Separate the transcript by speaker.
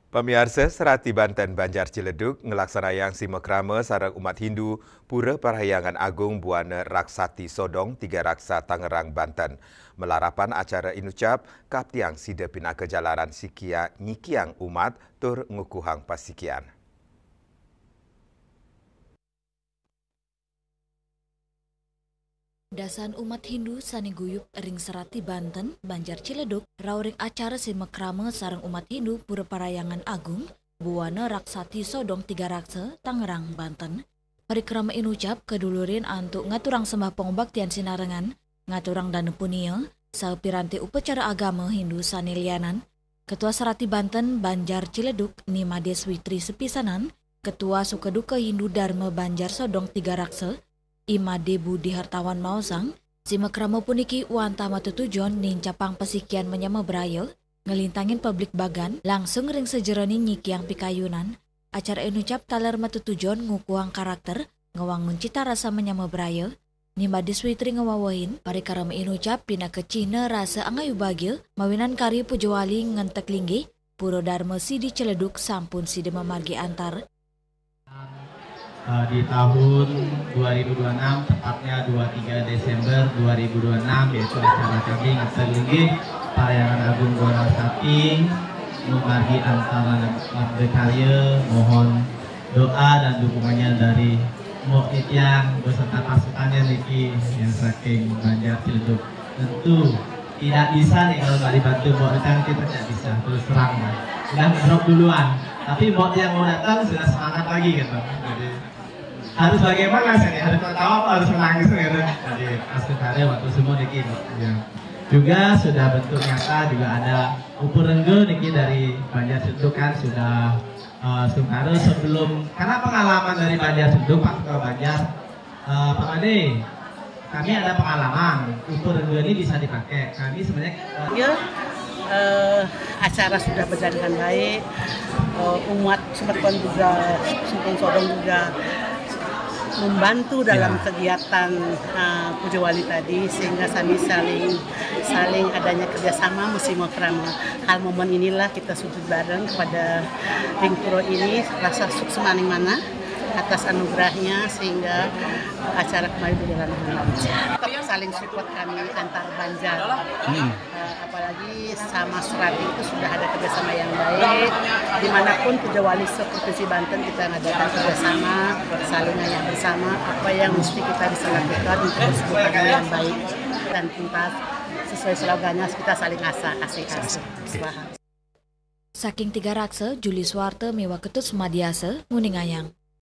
Speaker 1: Pemirsa Serati Banten Banjar Ciledug ngelaksanayang simakrama sareng umat Hindu Pura Parahyangan Agung Buana Raksati Sodong Tiga Raksa Tangerang Banten. Melarapan acara inucap Kaptiang Sida Pinaka Jalaran Sikia Nyikiang Umat Tur Ngukuhang Pasikian.
Speaker 2: Dasan umat Hindu sani guyup ring Serati Banten, Banjar Ciledug, rauring acara simakrama sareng umat Hindu Pura Parahyangan Agung, Buana Raksati Sodong Tiga Raksa, Tangerang, Banten. Parikrama inucap kedulurin antuk ngaturang sembah pengobaktian sinarengan, ngaturang danu punia, sapiranti upacara agama Hindu sani lianan, Ketua Serati Banten Banjar Ciledug Nima Deswitri Sepisanan, Ketua Sukaduka Hindu Dharma Banjar Sodong Tiga Raksa, Ima Debu di Hartawan Mausang, simakrama puniki wanta matutujon nincapang pasikian menyama beraya, ngelintangin publik bagan, langsung ring sejeroni nyikiang pikayunan, acara inucap taler matutujon ngukuang karakter, ngewangun cita rasa menyama beraya, Nima Deswitri ngewawahin, parikarama inucap pina ke Cina rasa angayu bagil, mawinan kari pujawali ngentek linggi, Puro Dharma Sidi Ciledug sampun sidi memargi antar,
Speaker 3: di tahun 2026, tepatnya 23 Desember 2026, yaitu acara kami ngetelinggi Parahyangan Agung Buana Raksati memargi antara berkarya. Mohon doa dan dukungannya dari Mokit yang beserta pasukannya niki yang saking Banjar Ciledug. Tentu tidak bisa nih kalau nggak dibantu Mbok datang, kita tidak bisa terus terang. Sudah drop duluan, tapi Mbok yang mau datang sudah semangat lagi gitu. Jadi harus bagaimana sih? Harus tertawa apa harus menangis gitu. Jadi pasukannya waktu semua niki ya. Juga sudah bentuk nyata, juga ada Upur Rengge niki dari Banjar Ciledug kan sudah Sungkara sebelum, karena pengalaman dari Banjar Ciledug Pak Ketua Banjar, Pak Ade, kami ada pengalaman Upur Rengge ini bisa dipakai. Kami sebenarnya
Speaker 4: acara sudah berjalan dengan baik, umat seperti juga Sultan Sodong juga membantu dalam kegiatan Puja Wali tadi, sehingga kami saling adanya kerjasama musimakrama. Hal momen inilah kita sujud bareng kepada Ring Puro ini, rasa sukses maning mana atas anugerahnya, sehingga acara kemarin berjalan dengan lancar. Tetap saling support kami antar Banjar, apalagi sama Serati itu sudah ada kerjasama yang baik. Dimanapun Puja Wali Provinsi Banten kita mengadakan kerjasama, saling nanya bersama apa yang mesti kita bisa lakukan untuk sebuah yang baik, dan tuntas sesuai slogannya kita saling kasih.
Speaker 2: Saking Tiga Raksa, Juli Swarte Mewa Ketut Semadiase, Nguningayang.